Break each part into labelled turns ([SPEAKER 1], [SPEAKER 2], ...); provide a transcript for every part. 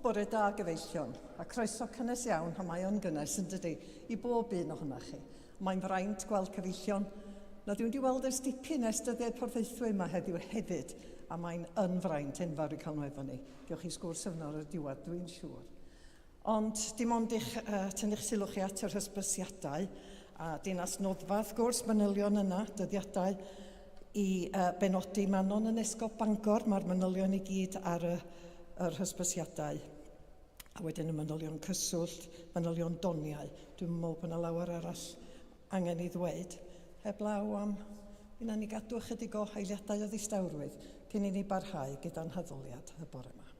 [SPEAKER 1] Bore da gyfeillion, a croeso cynnes iawn a mae o'n gynnes yn dydy i bob un ohonoch chi. Mae'n fraint gweld cyfeillion, na dwi'n di weld ers dipyn ers dyddiau porthaethwy yma heddiw hefyd, a mae'n yn fraint enfawr i cael nhw efo ni. Gewch chi sgwrs yfno ar y diwedd, dwi'n siŵr. Ond dim ond tynnu'ch sylw chi at yr hysbysiadau, a dinas noddfa, wrth gwrs, manylion yna, dyddiadau, i benodi Manon yn Esgob Bangor. Mae'r manylion i gyd ar yr hysbysiadau. A wedyn y manylion cyswllt, manylion doniau. Dwi'n meddwl bod yna lawer arall angen i ddweud. Heblaw am, yna ni gadw ychydig o haeliadau o ddistawrwydd cyn i ni barhau gyda'n hyddoliad y bore yma.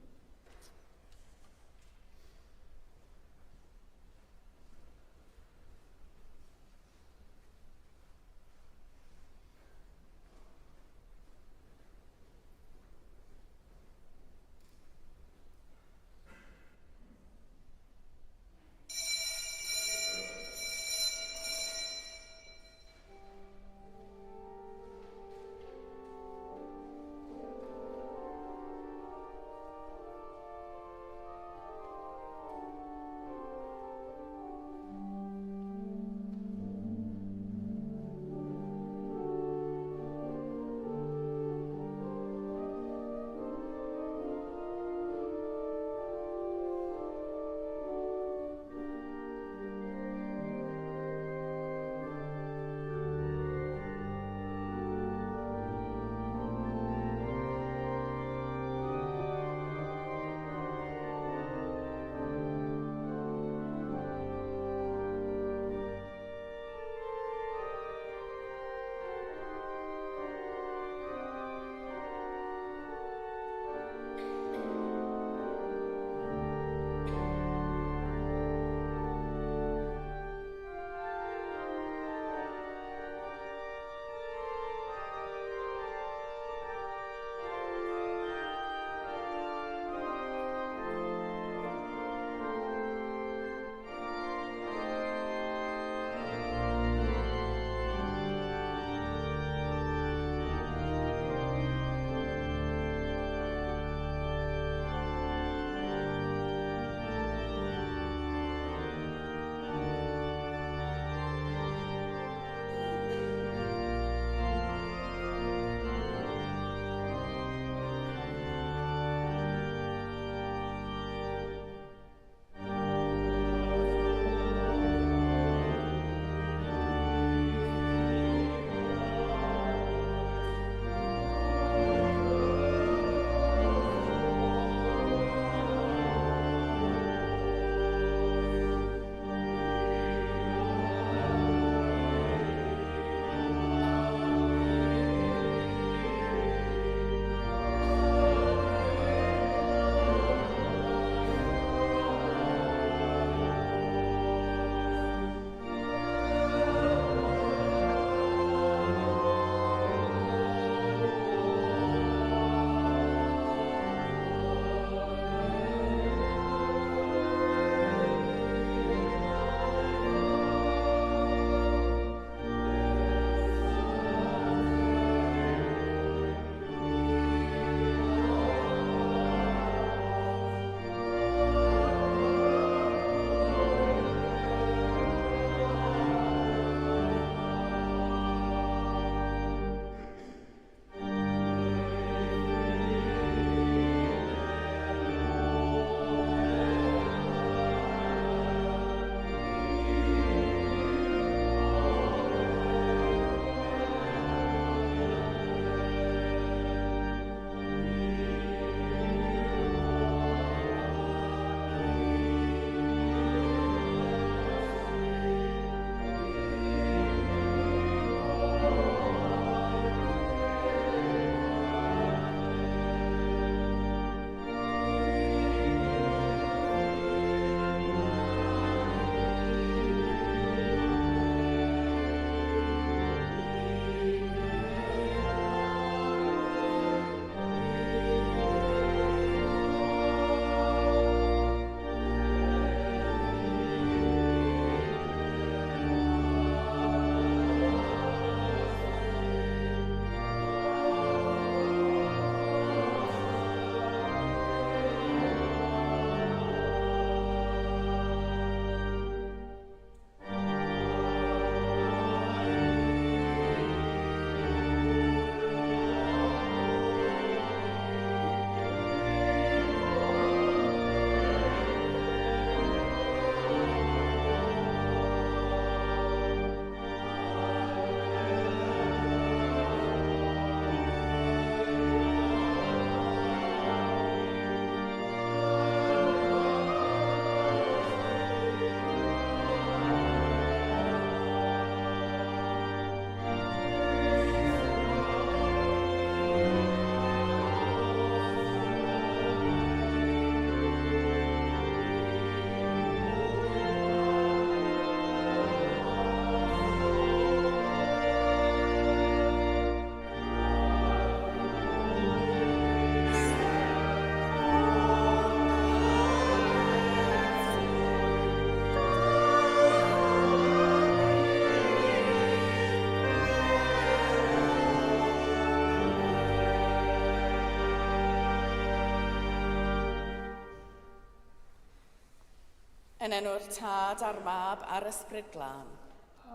[SPEAKER 2] Yn enw'r Tad a'r Mab a'r Ysbryd Glân.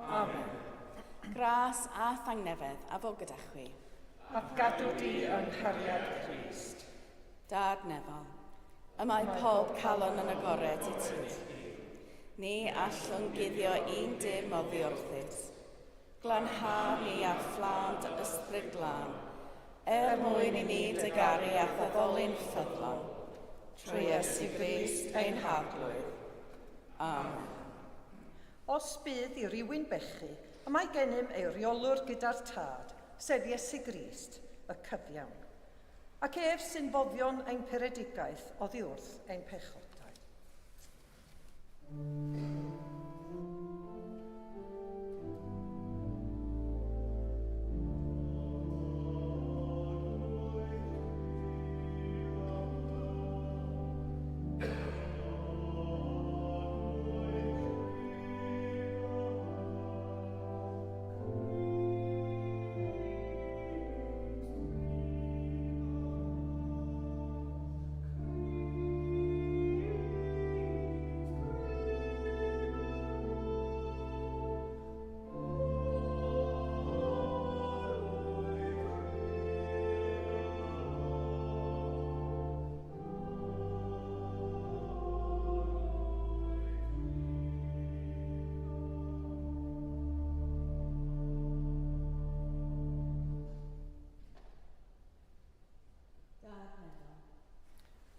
[SPEAKER 1] Amen.
[SPEAKER 2] Gras a thangnefedd a fo gyda chwi.
[SPEAKER 1] A gadw di yng nghariad Crist.
[SPEAKER 2] Dad Nefol, y mae pob calon yn agored i ti. Ni allwn guddio un dim o ddiwrthus. Glanha ni a phlant Ysbryd Glân, mwyn i ni dygaru a ddoddolyn ffyddlon. Trwy Iesu Grist ein harglwydd. Amen.
[SPEAKER 1] Os bydd i rywun bechu, y mae gennym ei reolwr gyda'r tad, sef Iesu Grist, y cyfiawn. Ac ef sy'n boddion ein peredigaeth oddi wrth ein pechodau.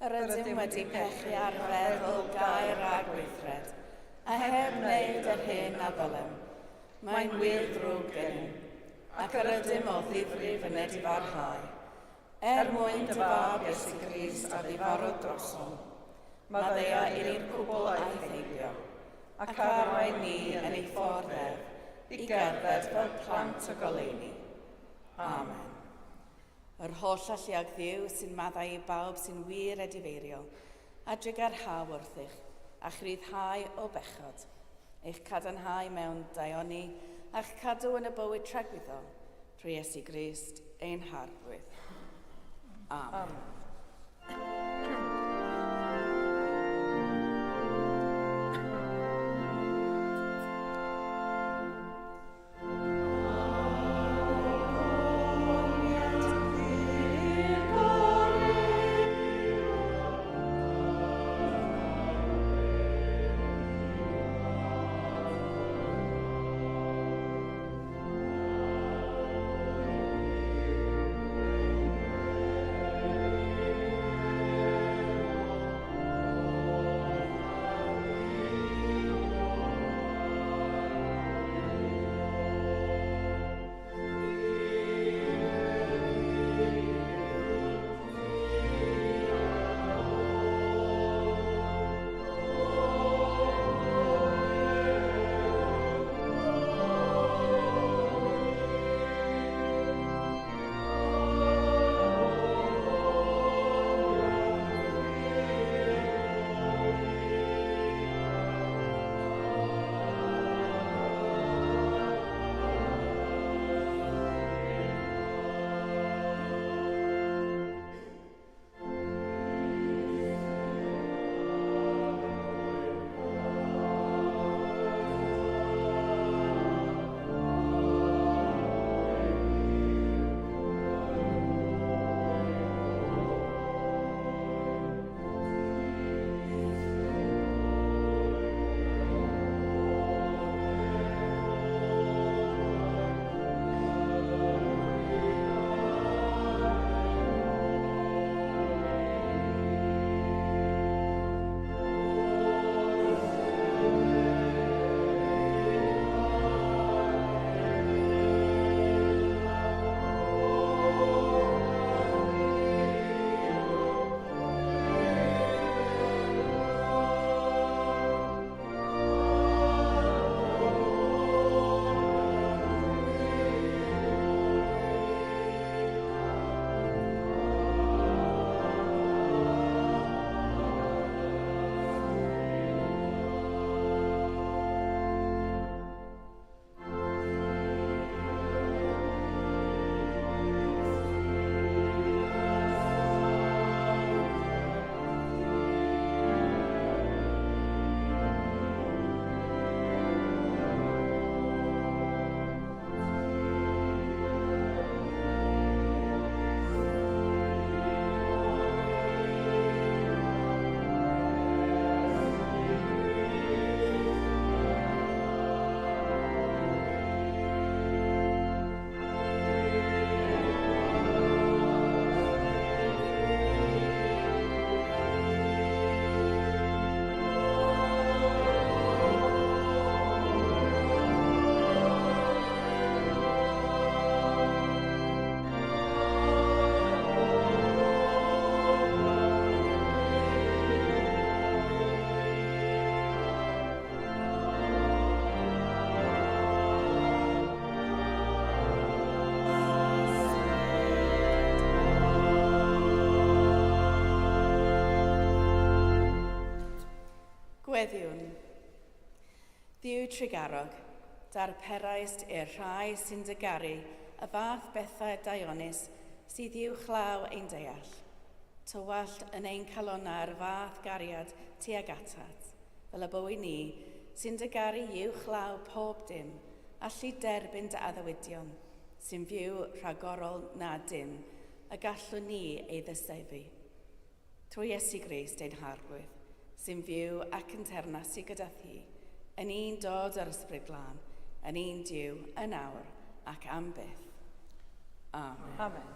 [SPEAKER 2] Yr ydym wedi pechu ar feddwl, gair a gweithred, a heb wneud yr hyn a ddylem. Mae'n wir ddrwg gennym, ac yr ydym o ddifrif yn edifarhau. Mwyn dy fab Iesu Grist a ddifarod drosom, maddeia i'r cwbl a'i theibio, ac arwain ni yn ei ffordd i gerdded fel plant o goleuni. Amen. Yr holl alluog Dduw sy'n maddau i bawb sy'n wir edifeiriol, a drigarhaw wrthych, a chryddhau o bechod, eich cadarnhau mewn daioni, a'ch cadw yn y bywyd tregwyddol, trwy Iesu Grist ein harglwydd. Amen. Clyweddiwn. Ddiw Tregarog, darperaist i'r rhai sy'n dygaru y fath bethau dionis sydd uwch law ein deall. Tywallt yn ein calona'r fath gariad tuag atat, fel y bywyd ni sy'n dygaru uwch law pob dim, allu derbyn dy addewidion, sy'n fyw rhagorol na dim, a gallwn ni ei ddysefu. Trwy Iesu Grist ein harwydd, sy'n fyw ac yn ternasu gyda thi, yn un dod ar ysbryd glân, yn un Duw, yn awr ac am byth. Amen.
[SPEAKER 1] Amen.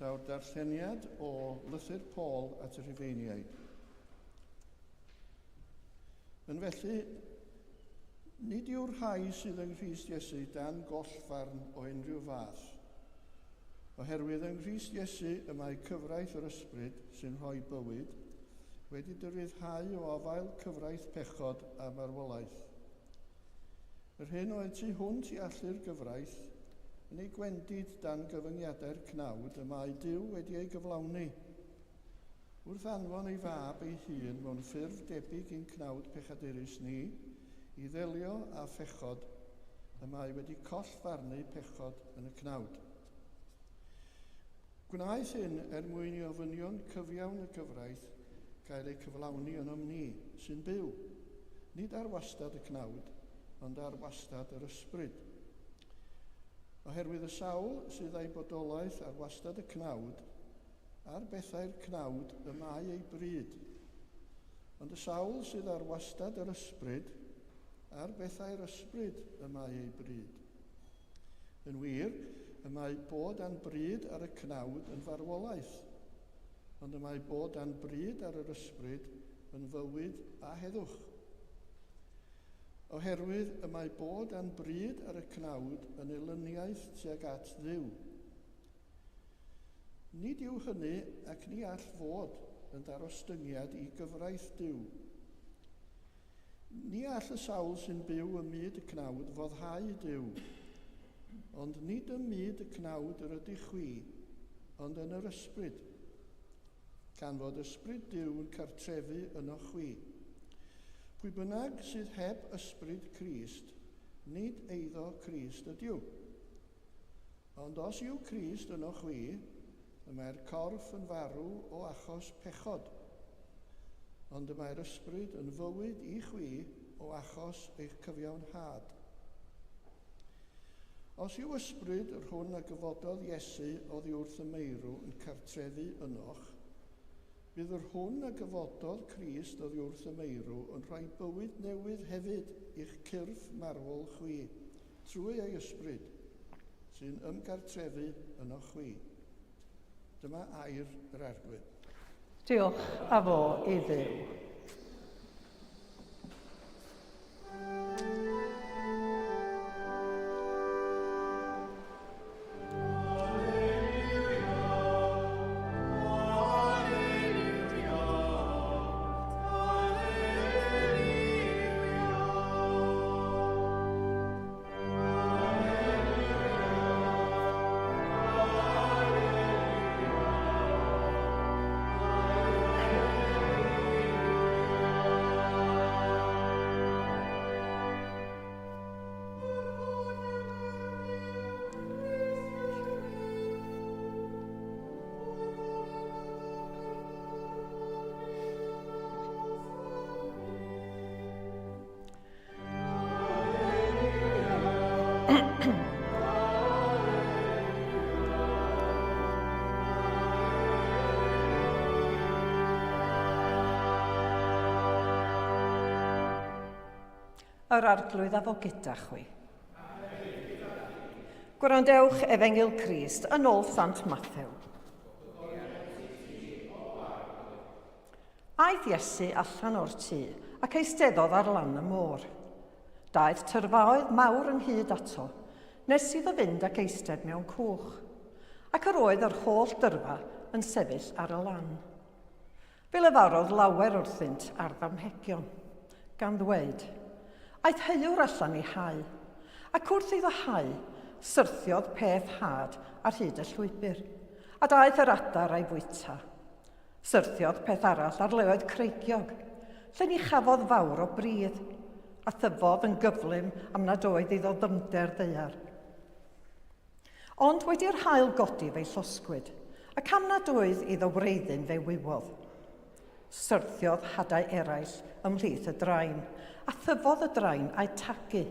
[SPEAKER 3] Daw'r darlleniad o Lythyr Paul at y Rhufeiniaid. Yn felly, nid yw'r rhai sydd yng Nghrist Iesu dan gollfarn o unrhyw fath, oherwydd yng Nghrist Iesu y mae cyfraith yr ysbryd sy'n rhoi bywyd wedi dyryddhau o ofael cyfraith pechod a marwolaeth. Yr hyn oedd tu hwnt i allu'r gyfraith yn ei gwendid dan gyfyngiadau'r cnawd y mae Duw wedi ei gyflawni, wrth anfon ei fab ei hun mewn ffurf debyg i'n cnawd pechadurus ni, i ddelio â phechod y mae wedi collfarnu pechod yn y cnawd. Gwnaeth hyn mwyn i ofynion cyfiawn y gyfraith gael ei cyflawni yn ni, sy'n byw, nid ar wastad y cnawd, ond ar wastad yr ysbryd. Oherwydd y sawl sydd â'i bodolaeth ar wastad y cnawd, ar bethau'r cnawd y mae ei bryd. Ond y sawl sydd ar wastad yr ysbryd, ar bethau'r ysbryd y mae ei bryd. Yn wir, y mae bod a'n bryd ar y cnawd yn farwolaeth, ond y mae bod a'n bryd ar yr ysbryd yn fywyd a heddwch. Oherwydd y mae bod a'n bryd ar y cnawd yn elyniaeth tuag at Dduw. Nid yw hynny ac ni all fod yn darostyngiad i gyfraith Duw. Ni all y sawl sy'n byw ym myd y cnawd foddhau Duw, ond nid ym myd y cnawd yr ydych chwi, ond yn yr ysbryd gan fod ysbryd Duw yn cartrefu yno chwi. Pwy bynnag sydd heb ysbryd Crist, nid eiddo Crist ydyw. Ond os yw Crist yno chwi, y mae'r corff yn farw o achos pechod, ond y mae'r ysbryd yn fywyd i chwi o achos eich cyfiawnhad. Os yw ysbryd yr hwn a gyfododd Iesu oddi wrth y meirw yn cartrefu ynoch, bydd yr hwn a gyfododd Crist oddi wrth y meirw yn rhoi bywyd newydd hefyd i'ch cyrff marwol chwi, trwy ei ysbryd, sy'n ymgartrefu ynoch chwi. Dyma air yr arglwydd.
[SPEAKER 1] Diolch a fo i Dduw. Yr arglwydd a fo gyda chwi. Gwrandewch Efengil Crist yn ôl Sant Mathew. Aeth Iesu allan o'r tŷ ac eisteddodd ar lan y môr. Daeth tyrfaoedd mawr ynghyd ato, nes iddo fynd ac eistedd mewn cwch, ac yr oedd yr holl dyrfa yn sefyll ar y lan. Fe lefarodd lawer wrthynt ar ddamhegion, gan ddweud, aeth heuwr allan i hau, ac wrth iddo hau, syrthiodd peth had ar hyd y llwybr, a daeth yr adar a'i fwyta. Syrthiodd peth arall ar leoedd creigiog, lle ni chafodd fawr o bridd, a thyfodd yn gyflym am nad oedd iddo ddyfnder ddaear. Ond wedi'r haul godi fe'i llosgwyd, ac am nad oedd iddo wreiddyn fe wywodd. Syrthiodd hadau eraill ymhlith y draen, a thyfodd y draen a'i tagu.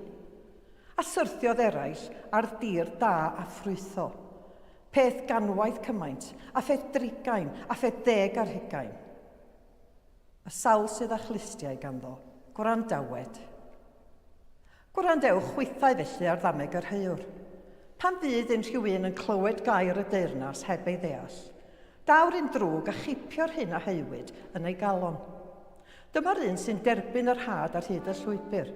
[SPEAKER 1] A syrthiodd eraill ar dir da a ffrwytho, peth ganwaith cymaint, a pheth drigain, a pheth 10 ar 20. Y sawl sydd â chlustiau ganddo, gwrandawed. Gwrandewch chwythau felly ar ddameg yr heuwr. Pan fydd unrhyw un yn clywed gair y deyrnas heb ei ddeall, dawr un drwg a chipio'r hyn a heuwyd yn ei galon. Dyma'r un sy'n derbyn yr had ar hyd y llwybr.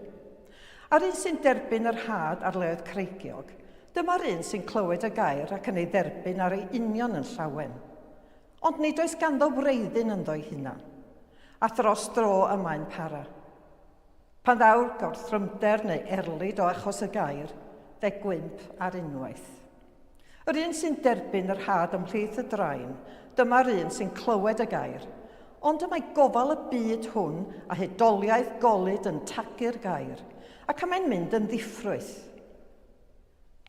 [SPEAKER 1] A'r un sy'n derbyn yr had ar leoedd creigiog, dyma'r un sy'n clywed y gair ac yn ei dderbyn ar ei union yn llawen. Ond nid oes ganddo wreiddyn ynddo'i hunan, a dros dro y mae'n para. Pan ddawr gwrthrymder neu erlyd o achos y gair, fe gwymp ar unwaith. Yr un sy'n derbyn yr had ymhlith y draen, dyma'r un sy'n clywed y gair, ond y mae gofal y byd hwn a hedoliaeth golyd yn tagu'r gair, ac am ein mynd yn ddiffrwyth.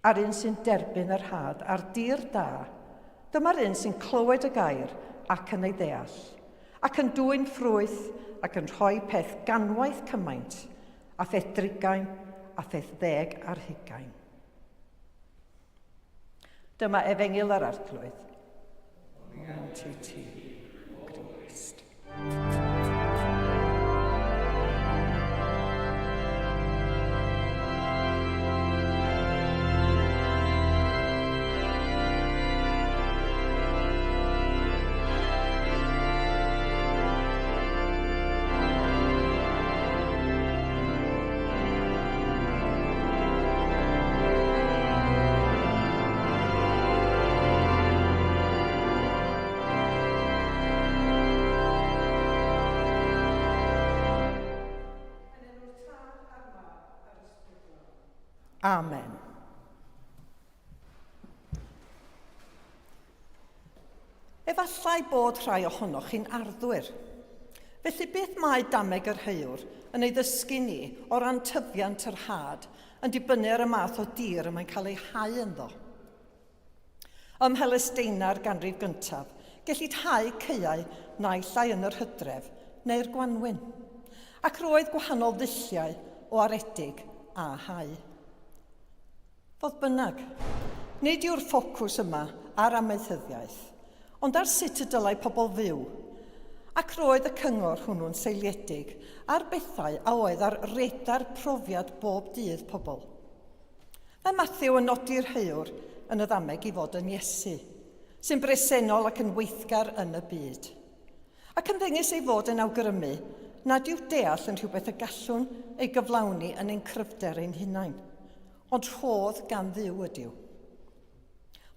[SPEAKER 1] A'r un sy'n derbyn yr had ar dir da, dyma'r un sy'n clywed y gair ac yn ei ddeall, ac yn dwyn ffrwyth ac yn rhoi peth ganwaith cymaint, a pheth drigain a pheth 10 ar 20. Dyma efengil yr arglwydd. Ti, Grist. Amen. Efallai bod rhai ohonoch chi'n arddwyr. Felly beth mae dameg yr rheiwr yn ei ddysgu ni o ran tyfiant yr had yn dibynnu ar y math o dir y mae'n cael ei hau ynddo? Ym Mhelesteinau'r ganrif gyntaf, gellid hau caeau naill ai yn yr Hydref neu'r Gwanwyn, ac roedd gwahanol ddulliau o aredig a hau. Fodd bynnag, nid yw'r ffocws yma ar amaethyddiaeth, ond ar sut y dylai pobl fyw, ac roedd y cyngor hwnnw'n seiliedig ar bethau a oedd ar redar profiad bob dydd pobl. Mae Matthew yn nodi'r rheiwr yn y ddameg i fod yn Iesu, sy'n bresennol ac yn weithgar yn y byd. Ac yn ddengys ei fod yn awgrymu nad yw deall yn rhywbeth y gallwn ei gyflawni yn ein cryfder ein hunain, ond rhodd gan Dduw ydyw.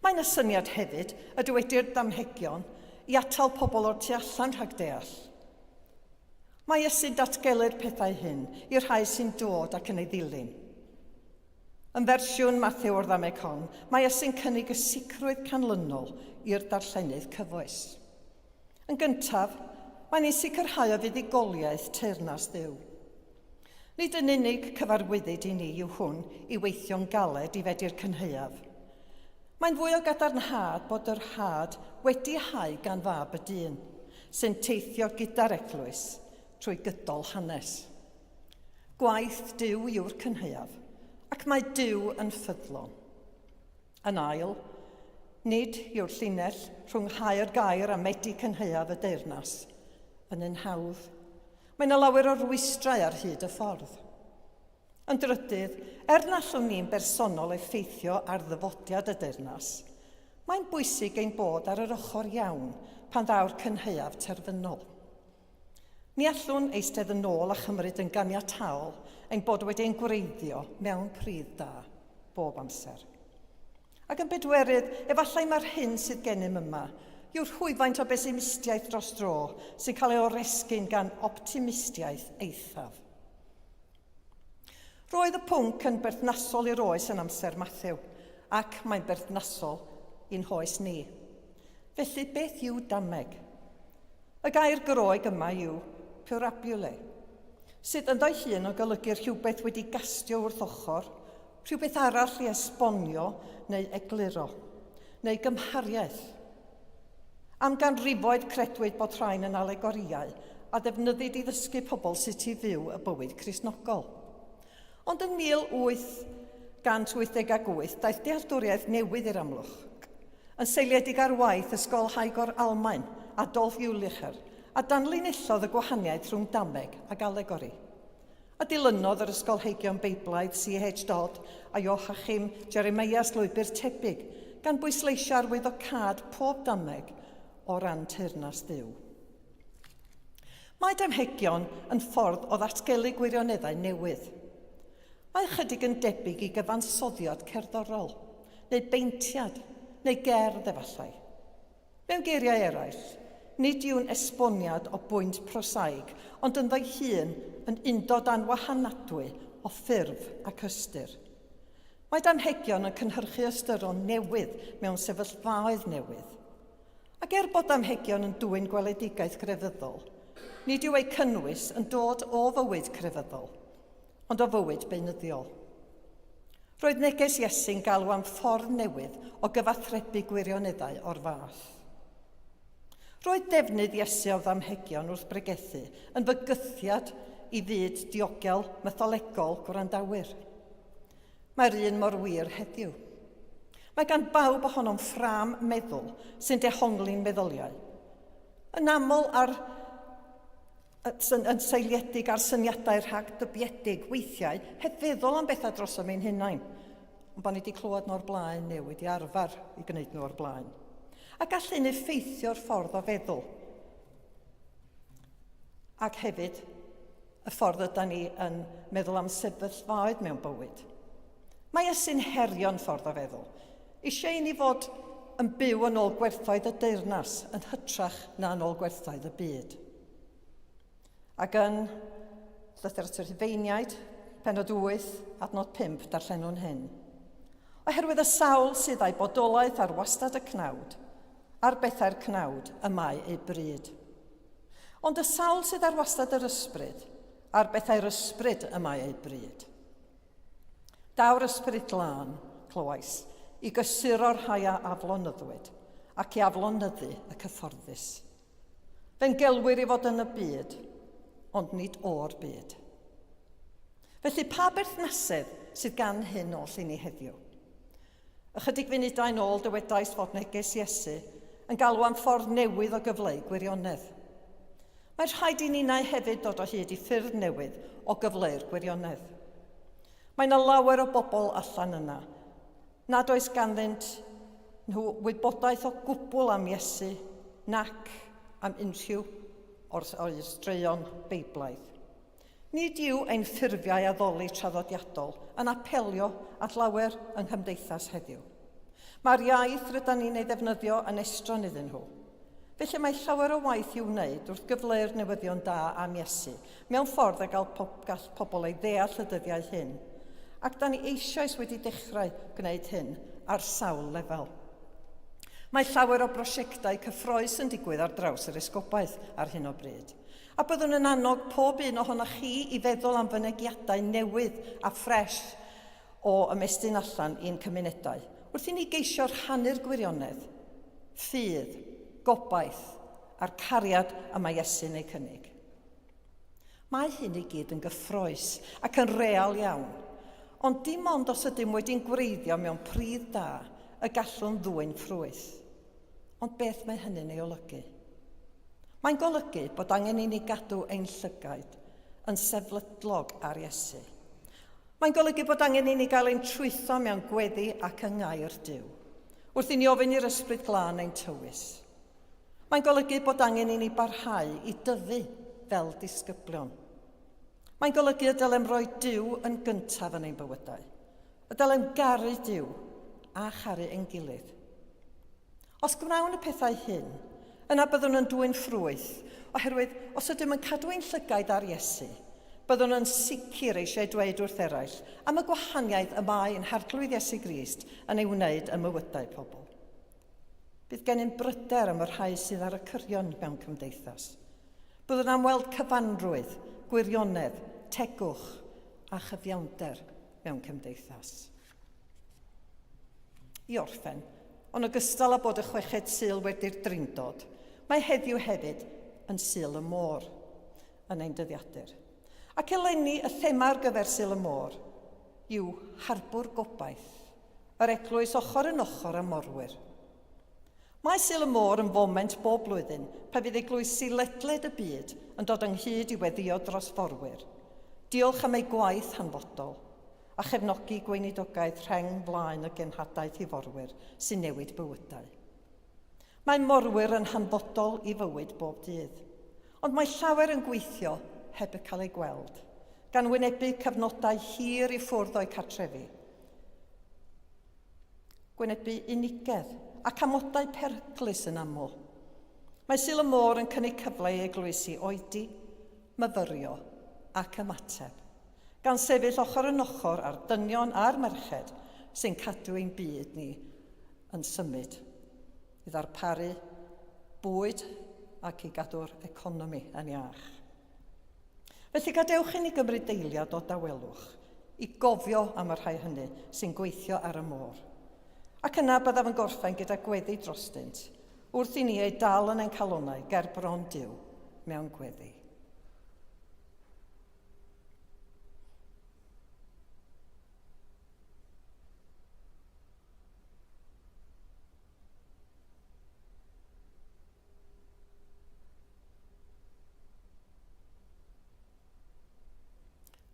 [SPEAKER 1] Mae'n y syniad hefyd y dywedir damhegion i atal pobl o'r tu allan rhag deall. Mae Iesu'n datgelu'r pethau hyn i'r rhai sy'n dod ac yn ei ddilyn. Yn fersiwn Matthew o'r ddameg hon, mae Iesu'n cynnig y sicrwydd canlynol i'r darllenydd cyfoes. Yn gyntaf, mae'n ei sicrhau o fuddugoliaeth teyrnas Dduw. Nid yn unig cyfarwyddyd i ni yw hwn i weithio'n galed i fedi'r cynheuaf. Mae'n fwy o gadarnhad bod yr had wedi hau gan fab y dyn, sy'n teithio gyda'r eglwys trwy gydol hanes. Gwaith Duw yw'r cynheuaf, ac mae Duw yn ffyddlon. Yn ail, nid yw'r llinell rhwng hau'r gair a medi cynheuaf y deyrnas yn un hawdd. Mae'n lawer o rwystrau ar hyd y ffordd. Yn drydydd, nad allwn ni'n bersonol effeithio ar ddyfodiad y deyrnas, mae'n bwysig ein bod ar yr ochr iawn pan ddaw'r cynheuaf terfynol. Ni allwn eistedd yn ôl a chymryd yn ganiataol ein bod wedi'n gwreiddio mewn pridd da bob amser. Ac yn bedwerydd, efallai mae'r hyn sydd gennym yma yw'r rhwyfaint o besimistiaeth dros dro sy'n cael ei oresgyn gan optimistiaeth eithaf. Roedd y pwnc yn berthnasol i'r oes yn amser Matthew, ac mae'n berthnasol i'n hoes ni. Felly beth yw dameg? Y gair Groeg yma yw purabule, sydd ynddo'i hun o golygu rhywbeth wedi gastio wrth ochr, rhywbeth arall i esbonio neu egluro, neu gymhariaeth. Am ganrifoedd credwyd bod rhain yn alegoriau a ddefnyddid i ddysgu pobl sut i fyw y bywyd Cristnogol. Ond yn 1888, daeth dealltwriaeth newydd i'r Amlwch, yn seiliedig ar waith ysgolhaigwr Almaen, Adolf Ehrlicher, a danlinellodd y gwahaniaeth rhwng dameg ac alegori. A dilynodd yr ysgolheigion Beiblaidd C.H. Dodd a Joachim Jeremias Lwybr tebyg, gan bwysleisio arwyddocad pob dameg o ran teyrnas Dduw. Mae damhegion yn ffordd o ddatgelu gwirioneddau newydd. Mae chydig yn debyg i gyfansoddiad cerddorol, neu beintiad, neu gerdd efallai. Mewn geiriau eraill, nid yw'n esboniad o bwynt prosaig, ond ynddo'i hun yn undod anwahanadwy o ffurf ac ystyr. Mae damhegion yn cynhyrchu ystyron newydd mewn sefyllfaoedd newydd. Ac bod damhegion yn dwyn gweledigaeth grefyddol, nid yw ei cynnwys yn dod o fywyd crefyddol, ond o fywyd beunyddiol. Roedd neges Iesu'n galw am ffordd newydd o gyfathrebu gwirioneddau o'r fath. Roedd defnydd Iesu o ddamhegion wrth bregethu yn fygythiad i fyd diogel mytholegol gwrandawyr. Mae'r un mor wir heddiw. Mae gan bawb ohonom ffram meddwl sy'n dehongli'n meddyliau. Yn aml yn seiliedig ar syniadau rhagdybiedig weithiau, heb feddwl am bethau dros am ein hunain, ond bod ni wedi clywed nhw o'r blaen neu wedi arfer i gwneud nhw o'r blaen. A gallu'n effeithio'r ffordd o feddwl. Ac hefyd, y ffordd ydym ni yn meddwl am sefyllfaoedd mewn bywyd. Mae Iesu'n herio'n ffordd o feddwl. Eisiau i ni fod yn byw yn ôl gwerthoedd y deyrnas yn hytrach na yn ôl gwerthoedd y byd. Ac yn Llythyr at yr Rhufeiniaid, pennod 8, adnod 5, darllenwn hyn. Oherwydd y sawl sydd â'i bodolaeth ar wastad y cnawd, a'r bethau'r cnawd y mae ei bryd. Ond y sawl sydd ar wastad yr ysbryd, a'r bethau'r ysbryd y mae ei bryd. Daw'r ysbryd glân, clywais, i gysuro'r rhai a aflonyddwyd, ac i aflonyddu y cyfforddus. Fe'n gelwyr i fod yn y byd, ond nid o'r byd. Felly pa berthnasedd sydd gan hyn oll i ni heddiw? Ychydig funudau'n ôl dywedais fod neges Iesu yn galw am ffordd newydd o gyfleu gwirionedd. Mae'n rhaid i ninnau hefyd dod o hyd i ffyrdd newydd o gyfleu'r gwirionedd. Mae yna lawer o bobl allan yna, nad oes ganddynt nhw wybodaeth o gwbl am Iesu, nac am unrhyw o'r straeon Beiblaidd. Nid yw ein ffurfiau addoli traddodiadol yn apelio at lawer yng nghymdeithas heddiw. Mae'r iaith rydyn ni'n ei ddefnyddio yn estron iddyn nhw. Felly mae llawer o waith i'w wneud wrth gyfleu'r newyddion da am Iesu mewn ffordd a gall pobl ei ddeall y dyddiau hyn. Ac da ni eisoes wedi dechrau gwneud hyn ar sawl lefel. Mae llawer o brosiectau cyffroes yn digwydd ar draws yr esgobaeth ar hyn o bryd. A byddwn yn annog pob un ohonoch chi i feddwl am fynegiadau newydd a ffres o ymestyn allan i'n cymunedau, wrth i ni geisio rhannu'r gwirionedd, ffydd, gobaith a'r cariad y mae Iesu'n ei cynnig. Mae hyn i gyd yn gyffroes ac yn real iawn, ond dim ond os ydym wedi'n gwreiddio mewn pridd da y gallwn ddwyn ffrwyth. Ond beth mae hynny'n ei olygu? Mae'n golygu bod angen i ni gadw ein llygaid yn sefydlog ar Iesu. Mae'n golygu bod angen i ni gael ein trwytho mewn gweddi ac yngair Duw, wrth i ni ofyn i'r ysbryd glân ein tywys. Mae'n golygu bod angen i ni barhau i dyddu fel disgyblion. Mae'n golygu y dylem roi Duw yn gyntaf yn ein bywydau. Y dylem garu Duw a charu ein gilydd. Os gwnawn y pethau hyn, yna byddwn yn dwyn ffrwyth, oherwydd os ydym yn cadw ein llygaid ar Iesu, byddwn yn sicr eisiau dweud wrth eraill am y gwahaniaeth y mae yn harglwydd Iesu Grist yn ei wneud ym mywydau pobl. Bydd gennym bryder am y rhai sydd ar y cyrion mewn cymdeithas. Byddwn am weld cyfanrwydd, gwirionedd, tegwch a chyfiawnder mewn cymdeithas. I orffen, ond ogystal â bod y Chweched Sul Wedi'r Drindod, mae heddiw hefyd yn Sul y Mor yn ein dyddiadur. Ac eleni y thema ar gyfer Sul y Mor yw harbwr gobaith, yr eglwys ochr yn ochr â morwyr. Mae Sul y Mor yn foment bob blwyddyn pe fydd eglwysi ledled y byd yn dod ynghyd i weddio dros forwyr. Diolch am ei gwaith hanfodol a chefnogi gweinidogaeth rheng flaen y genhadaeth i forwyr sy'n newid bywydau. Mae morwyr yn hanfodol i fywyd bob dydd, ond mae llawer yn gweithio heb y cael ei gweld, gan wynebu cyfnodau hir i ffwrdd o'i cartrefi. Gwynebu unigedd ac amodau perclus yn aml. Mae Sul y Mor yn cynnig cyfle i eglwysi oedi, myfyrio ac ymateb, gan sefyll ochr yn ochr ar dynion a'r merched sy'n cadw ein byd ni yn symud, i ddarparu bwyd ac i gadw'r economi yn iach. Felly gadewch i ni gymryd eiliad o dawelwch i gofio am y rhai hynny sy'n gweithio ar y môr. Ac yna byddaf yn gorffen gyda gweddi drostynt, wrth i ni ei dal yn ein calonnau ger bron Duw mewn gweddi.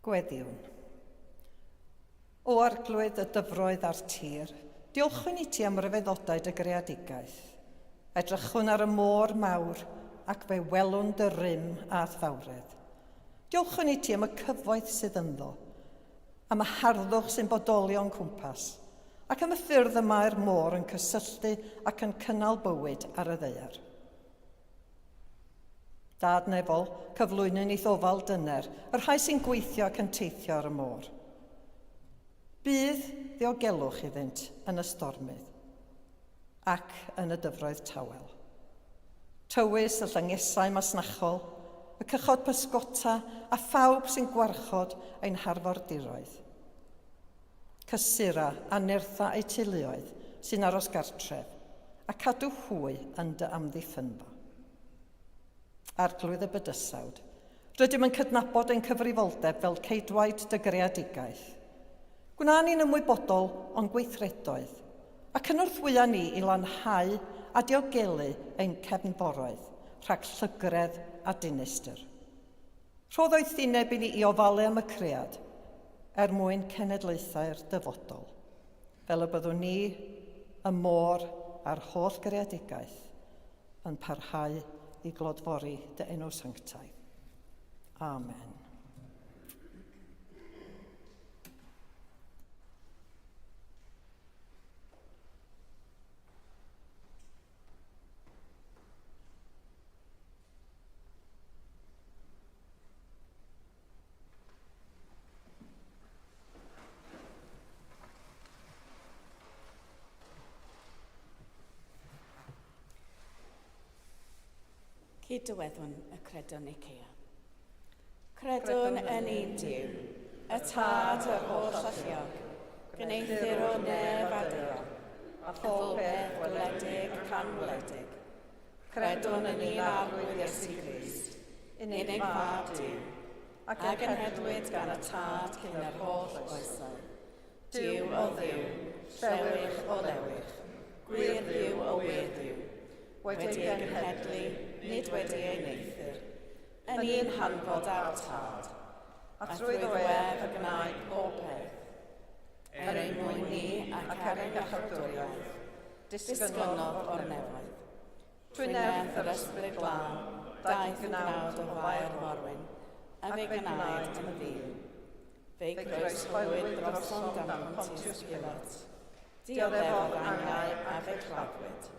[SPEAKER 1] Gweddiwn. O arglwydd y dyfroedd a'r tir, diolchwn i ti am ryfeddodau dy greadigaeth. Edrychwn ar y môr mawr ac fe welwn dy rym a thfawredd. Diolchwn i ti am y cyfoeth sydd ynddo, am y harddwch sy'n bodoli o'n cwmpas, ac am y ffyrdd y mae'r môr yn cysylltu ac yn cynnal bywyd ar y ddaear. Dad Nefol, cyflwynwn i ddofal dyner, yr rhai sy'n gweithio ac yn teithio ar y môr. Bydd ddiogelwch iddynt yn y stormydd, ac yn y dyfroedd tawel. Tywys y llangesau masnachol, y cychod pysgota a phawb sy'n gwarchod ein harfordiroedd. Cysura a nirtha eu teuluoedd sy'n aros gartref a cadw hwy yn dy amddiffynfa. Arglwydd y bydysawd, rydym yn cydnabod ein cyfrifoldeb fel ceidwaid dy greadigaeth. Gwna ni'n ymwybodol o'n gweithredoedd, ac yn wrth fwyaf ni i lanhau a diogelu ein cefnforoedd rhag llygredd a dinistyr. Rhodd oedd ddinneb i ni i ofalu am y cread mwyn cenedlaethau'r dyfodol, fel y byddwn ni, y môr a'r holl greadigaeth yn parhau i glodfori dy enw sanctaidd. Amen.
[SPEAKER 2] Cyd-dyweddwn y credwn Nicea. Credwn yn un Duw, y Tad yr holl alluog, gneithir o neb a dio, a phobeth gwledig canwledig. Credwn yn un arwydd Iesu Grist, unig Fab Duw, ac yn hedwyd gan y Tad cyn yr holl oesau. Duw o ddiw, llewych o lewych, gwir ddiw o wir ddiw, wedi ei genhedlu, nid wedi ei neithir, yn un hanfod â'r Tad, a trwy ddwef y gnaed pob peth, ei mwyn ni ac ein gachaldwriaeth, disgynnod o'r nefoedd. Trwy nerth yr ysbryd glân, daeth gnawd o fair morwyn, a fe gnaed yn ddyn. Fe groeshoelwyd drosom gan Pontius Pilat, dioddefodd angau a fe cladwyd.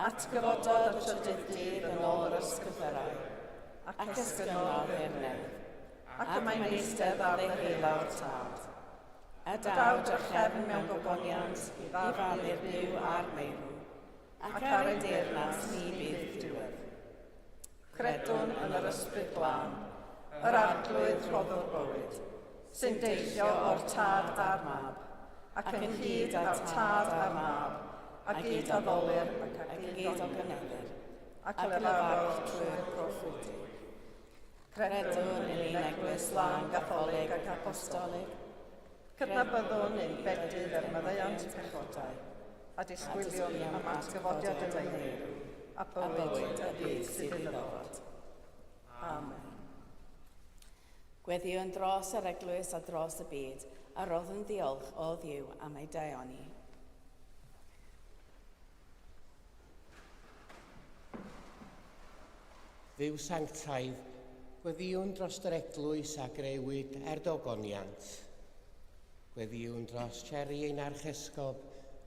[SPEAKER 2] Atgyfododd y trydydd dydd yn ôl yr ysgyfyrau, ac ysgynnodd i'r nef, ac mae'n eistedd ar ddehilaw'r Tad. A dawd y chefn mewn gogoniant i fannu'r byw a'r meirw, ac ar ei deyrnas ni bydd diwedd. Credwn yn yr ysbryd glân, yr arglwydd rhoddwr bywyd, sy'n deillio o'r Tad a'r Mab, ac yn hyd â'r Tad a'r Mab, a gyd o ddolir ac a gyd o gynefyr, ac lefarwch trwy'r proffwydig. Credwn yn un eglwys lan gatholig ac apostolig, cydnabyddwn ein bedydd er maddeuant pechodau, a disgwyliwn am atgyfodiad y leir, a bywyd y byd sydd i ddod. Amen. Gweddiwn dros yr eglwys a dros y byd, a roedd yn ddiolch o Dduw am ei daioni.
[SPEAKER 4] Dduw sanctaidd, gweddiwn dros yr eglwys a grewyd dogoniant. Gweddiwn dros Jerry ein archesgob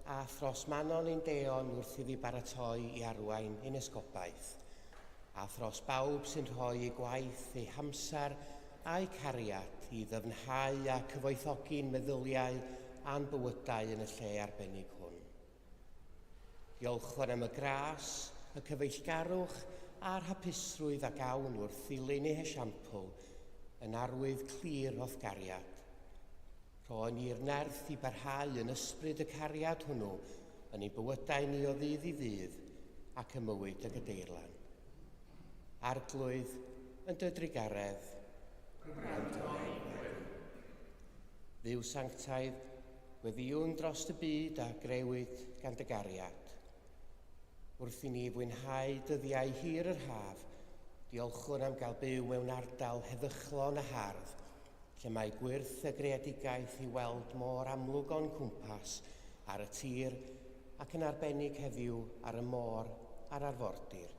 [SPEAKER 4] a thros Manon ein deon wrth iddi baratoi i arwain ein esgobaeth. A thros bawb sy'n rhoi ei gwaith, ei hamser a'i cariad i ddyfnhau a cyfoethogi'n meddyliau a'n bywydau yn y lle arbennig hwn. Diolchwn am y gras, y cyfeillgarwch a'r hapusrwydd a gawn wrth ddilyn eu hesiampl yn arwydd clir o'th gariad. Rho'n i'r nerth i barhau yn ysbryd y cariad hwnnw yn ei bywydau ni o ddydd i ddydd ac y mywyd y gadeirlan. Arglwydd yn dy drigaredd. Dduw sanctaidd, gweddiwn dros y byd a grewyd gan dy gariad. Wrth i ni fwynhau dyddiau hir yr haf, diolchwn am gael byw mewn ardal heddychlon a hardd, lle mae gwyrth y greadigaeth i weld mor amlwg o'n cwmpas ar y tir ac yn arbennig heddiw ar y môr a'r arfordir.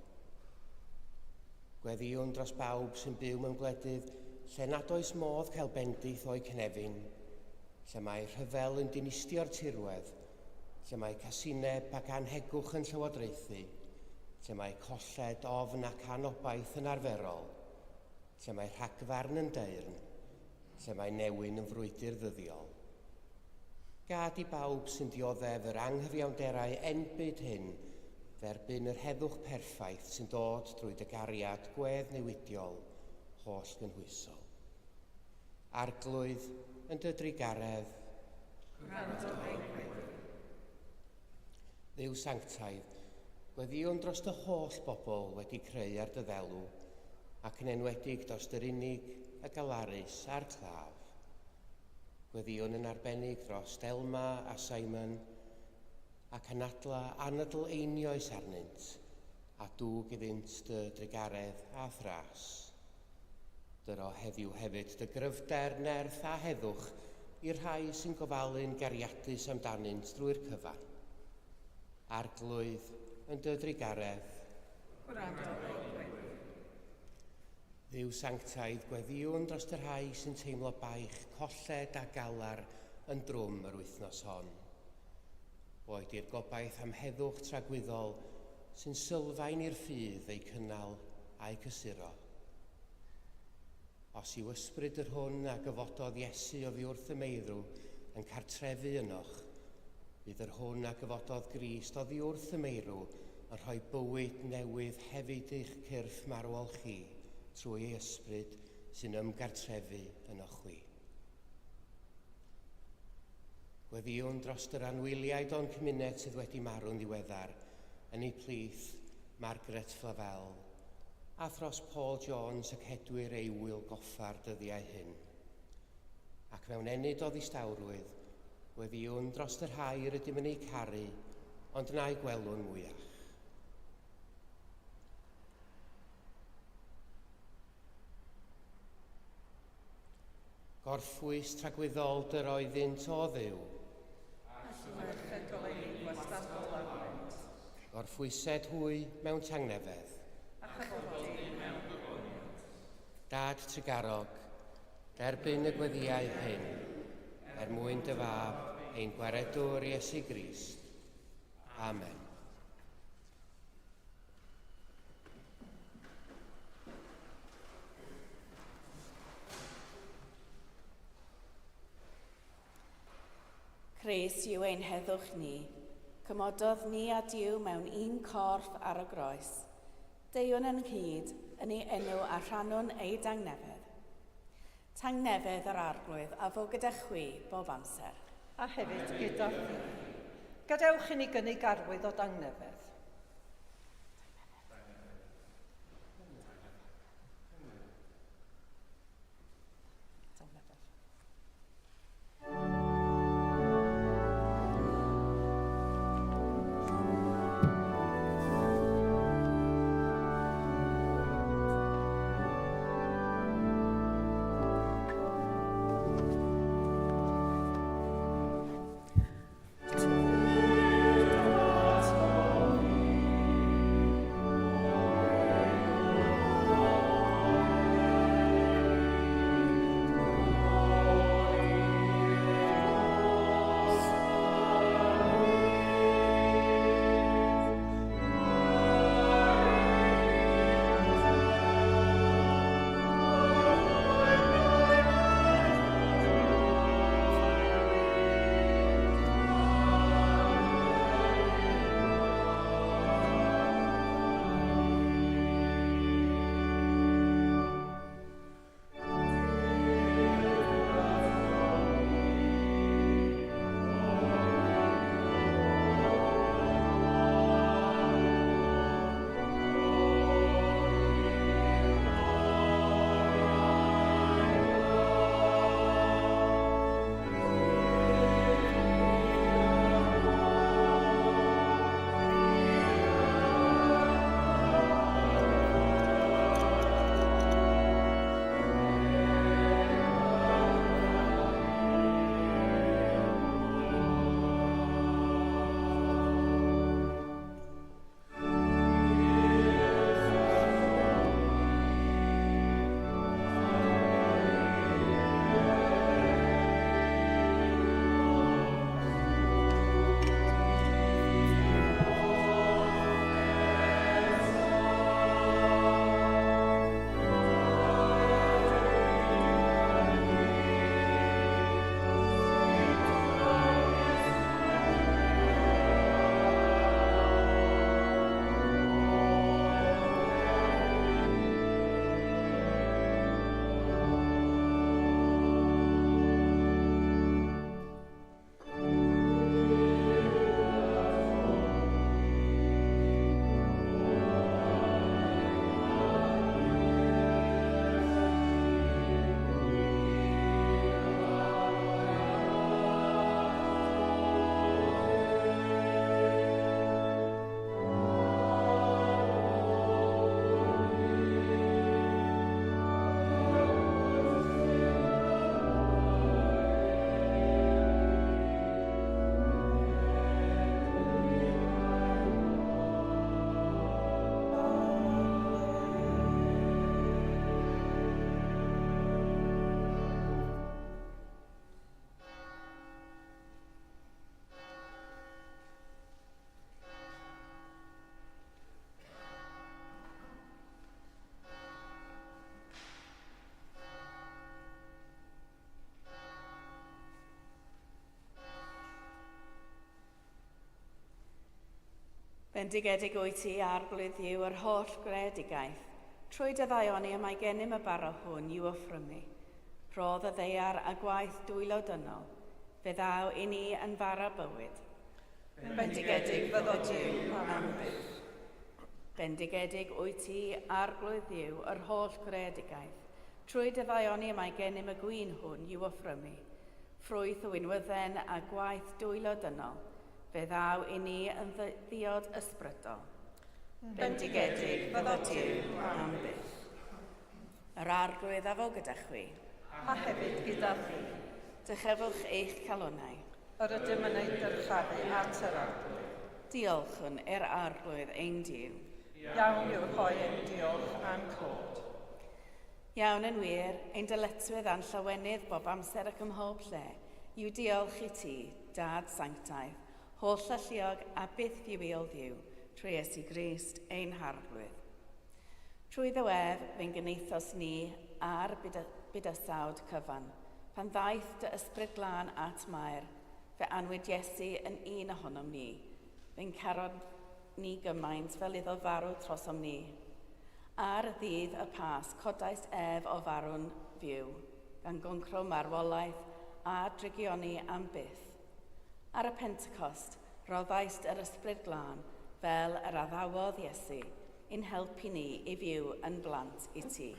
[SPEAKER 4] Gweddiwn dros bawb sy'n byw mewn gwledydd lle nad oes modd cael bendith o'i cynefin, lle mae rhyfel yn dinistio'r tirwedd, lle mae casineb ac anhegwch yn llywodraethu, lle mae colled ofn ac anobaith yn arferol, lle mae rhagfarn yn deyrn, lle mae newyn yn frwydr ddyddiol. Gad i bawb sy'n dioddef yr anghyfiawnderau enbyd hyn dderbyn yr heddwch perffaith sy'n dod drwy dy gariad gwedd newidiol holl gynhwysol. Arglwydd yn dy drigaredd. Dduw sanctaidd, gweddiwn dros dy holl bobl wedi creu ar dy ddelw, ac yn enwedig dros yr unig a galarus a'r claf. Gweddiwn yn arbennig dros Elma a Cymun, ac anadla anadl einioes arnynt, a dŵg iddynt dy drigaredd a thras. Dyro heddiw hefyd dy gryfder, nerth a heddwch i'r rhai sy'n gofalu'n gariadus amdanynt drwy'r cyfan. Arglwydd yn dy drigaredd. Dduw sanctaidd, gweddiwn dros y rhai sy'n teimlo baich, colled a galar yn drwm yr wythnos hon. Boed i'r gobaith am heddwch tragwyddol sy'n sylfaen i'r ffydd ei cynnal a'i cysuro. Os yw ysbryd yr hwn a gyfododd Iesu oddi wrth y meddw yn cartrefu ynoch, bydd yr hwn a gyfododd Grist oddi wrth y meirw yn rhoi bywyd newydd hefyd i'ch cyrff marwol chi trwy ei ysbryd sy'n ymgartrefu ynoch chi. Gweddiwn dros yr anwyliaid o'n cymuned sydd wedi marw'n ddiweddar yn ei plith Margaret Flavel, a thros Paul Jones y cedwyr ei wyl goffa'r dyddiau hyn. Ac mewn enid o ddistawrwydd, gweddiwn dros yr rhai rydym yn ei caru, ond na ei gwelwn mwyach. Gorffwys tragwyddol dyr oeddynt o Dduw. Gorffwysed hwy mewn tangnefedd. Dad Tregarog, derbyn y gweddiau hyn, mwyn dy fab, ein gwaredwr Iesu Grist. Amen.
[SPEAKER 2] Cres yw ein heddwch ni, cymododd ni a Duw mewn un corff ar y groes. Deiwn yn hyd yn ei enw a rhannwn ei dangnefedd. Tangnefedd yr arglwydd a fo gyda chwi bob amser.
[SPEAKER 1] A hefyd gyda chi. Gadewch i ni gynnig arwydd o dangnefedd.
[SPEAKER 2] Bendigedig wyt ti arglwydd yw yr holl greadigaeth, trwy dy ddaioni y mae gennym y bara hwn i'w offrymu. Roedd y ddeiar a gwaith dwylo dynol, fe ddaw i ni yn fara bywyd.
[SPEAKER 1] Bendigedig fyddo Duw am byth.
[SPEAKER 2] Bendigedig wyt ti arglwydd yw yr holl greadigaeth, trwy dy ddaioni y mae gennym y gwyn hwn i'w offrymu. Ffrwyth o wynwydden a gwaith dwylo dynol, fe ddaw i ni yn ddiod ysbrydol.
[SPEAKER 1] Bendigedig fyddo Duw am byth.
[SPEAKER 2] Yr arglwydd afo gyda chwi.
[SPEAKER 1] A hefyd gyda chi.
[SPEAKER 2] Dychefwch eich calonnau.
[SPEAKER 1] Yr ydym yn ei dyrchafu at yr arglwydd.
[SPEAKER 2] Diolchwn i'r arglwydd ein Duw.
[SPEAKER 1] Iawn yw'r hoi ein diolch am clod.
[SPEAKER 2] Iawn yn wir, ein dyletswydd a'n llawenydd bob amser ac ym mhob lle, yw diolch i ti, Dad Sanctaidd, holl alluog a byth ddiwiol ddiw, trwy Iesu Grist ein harglwydd. Trwy ddiwedd, fe'n gyneithos ni ar bydysawd cyfan, pan ddaeth dy ysbryd glân at Mair, fe anwyd Iesu yn un ohonom ni, fe'n carod ni gymaint fel iddo farw trosom ni. Ar ddydd y pas, codais ef o farw'n fyw, gan goncro marwolaeth a drigioni am byth. Ar y Pentecost, roddais yr ysbryd glân fel yr addawodd Iesu, i'n helpu ni i fyw yn blant i ti.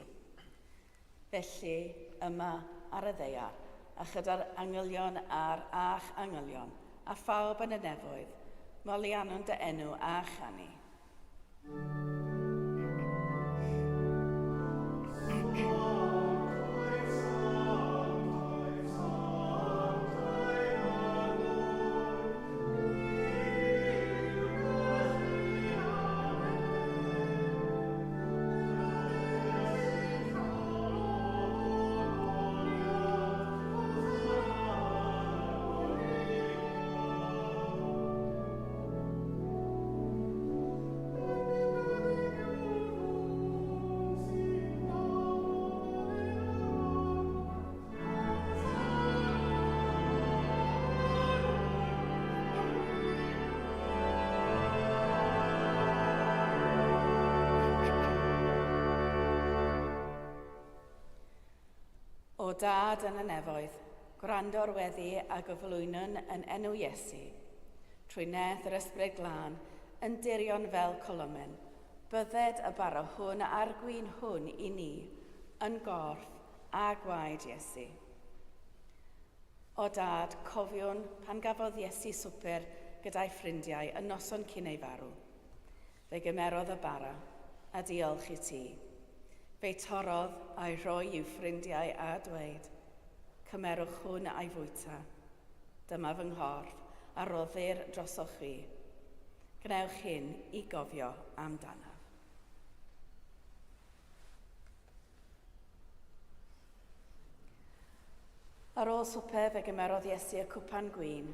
[SPEAKER 2] Felly, yma ar y ddeiar, a chyda'r angylion a'r ach angylion, a phawb yn y nefoedd, molianwn dy enw a chanu. O Dad yn y nefoedd, gwrando'r weddi a gyflwynwn yn enw Iesu, trwy neth yr ysbryd glân, yn dirion fel colomen, bydded y bara hwn a'r gwyn hwn i ni, yn gorff a gwaed Iesu. O Dad, cofiwn pan gafodd Iesu swper gyda'i ffrindiau yn noson cyn ei farw. Fe gymerodd y bara, a diolch i ti. Fe torodd a'i roi i'w ffrindiau a dweud, cymerwch hwn a'i fwyta. Dyma fy nghorff a roddir drosoch chi. Gnewch hyn i gofio amdanaf. Ar ôl swper fe gymerodd Iesu y cwpan gwyn.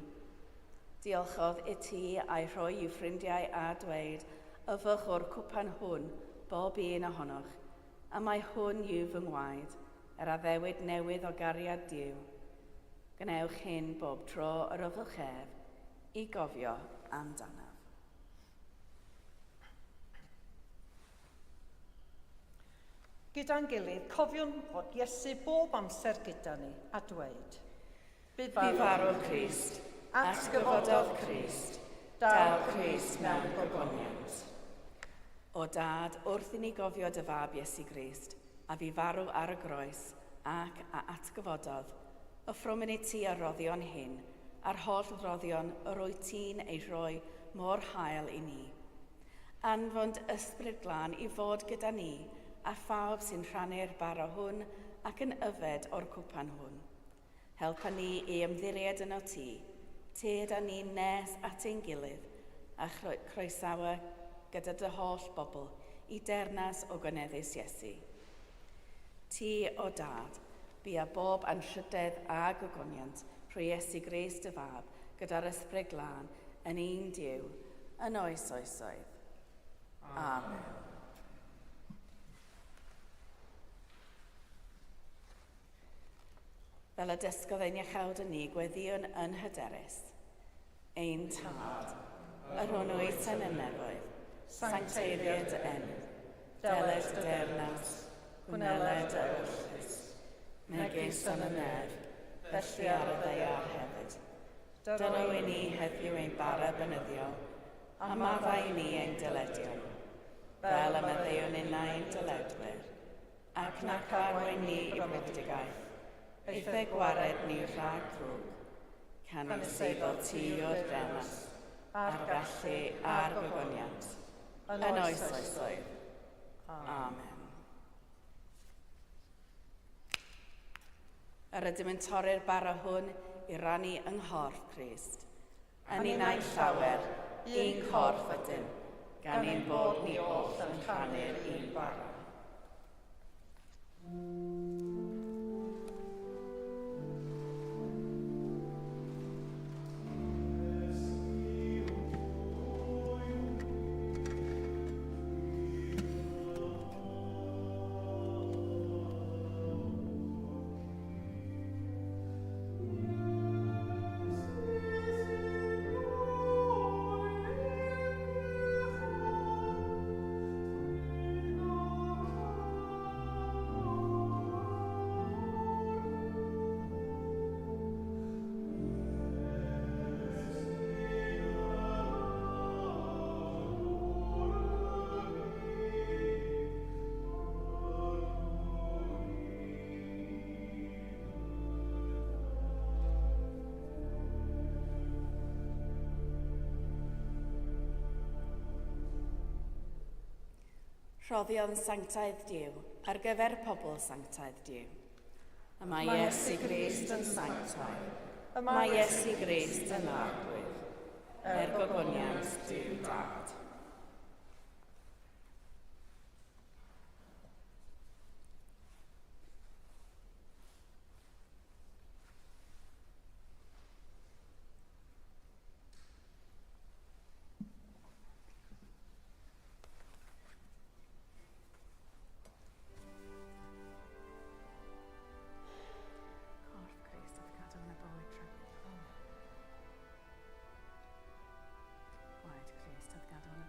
[SPEAKER 2] Diolchodd i ti a'i rhoi i'w ffrindiau a dweud, yfych o'r cwpan hwn bob un ohonoch, a mae hwn yw fy ngwaed, yr addewid newydd o gariad Duw. Gnewch hyn bob tro yr yfych ef, i gofio amdanaf.
[SPEAKER 1] Gyda'n gilydd, cofiwn fod Iesu bob amser gyda ni a dweud,
[SPEAKER 2] Bu farw'r Crist, atgyfododd Crist, daw Crist mewn gogoniant. O Dad, wrth i ni gofio dy fab Iesu Grist, a fi farw ar y groes ac a atgyfododd, offrwm i ti ar roddion hyn, a'r holl roddion yr wyt ti'n ei rhoi mor hael i ni. Anfond ysbryd glân i fod gyda ni, a phawb sy'n rhannu'r bara hwn ac yn yfed o'r cwpan hwn. Helpa ni i ymddiried yno ti, te da ni nes at ein gilydd, a croesawa gyda dy holl bobl i dernas o gyneddus Iesu. Ti, o Dad, bu a bob anrhydedd a gogoniant trwy Iesu Grist dy fab gyda'r ysbryd glân yn un Duw, yn oes oesoedd. Amen. Fel y dysgodd ein iachawd yn ni gweddiwn yn hyderus. Ein Tad, yr hwnnw eitan yn nefoedd, Sancteiddiad dy enw, deled y deyrnas, gwneled y wrthus, megis yn y nef, felly ar y ddeiar hefyd. Dyro i ni heddiw ein bara benyddiol, a maddau ni ein dyledio, fel y meddeiwn unna ein dyledwyr, ac nac arwain ni i brwdigaidd, eithau gwared ni rhag drwg, canis ei fel ti o'r denas, a'r gallu a'r gogoniant, yn oes oesoedd. Amen. Yr ydym yn torri'r bara hwn i rannu yng nghorff Crist. Yn un a'n llawer, un corff ydym, gan ein bod ni oll yn rhannu'r un bara. Rhoddion sanctaidd Duw ar gyfer pobl sanctaidd Duw. Yma Iesu Grist yn sanctaidd. Yma Iesu Grist yn arglwydd. Gogoniant Duw Dad. Gwaed Crist oedd gadw yn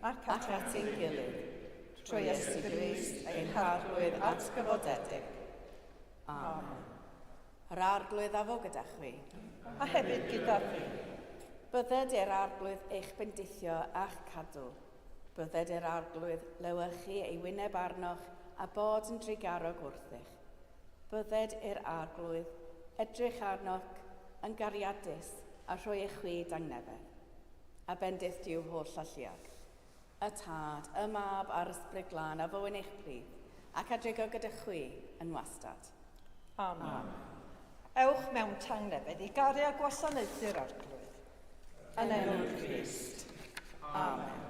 [SPEAKER 2] ac at ein gilydd, trwy Iesu Grist ein harglwydd atgyfodedig. Amen. Yr arglwydd afo gyda chwi.
[SPEAKER 1] A hefyd gyda fi.
[SPEAKER 2] Bydded i'r arglwydd eich bendithio a'ch cadw. Bydded i'r arglwydd lewyrchu ei wyneb arnoch a bod yn drigarog wrthych. Bydded i'r arglwydd edrych arnoch yn gariadus a rhoi eich chwyd angnefedd. A bendith diw holl alluog. Y tad, y mab a'r ysbryd glân a fywyn eich plith, ac adrigo gyda chwi yn wastad.
[SPEAKER 1] Amen. Ewch mewn tangnefedd i gario gwasanaethu'r arglwydd.
[SPEAKER 2] Yn enw'r Crist. Amen.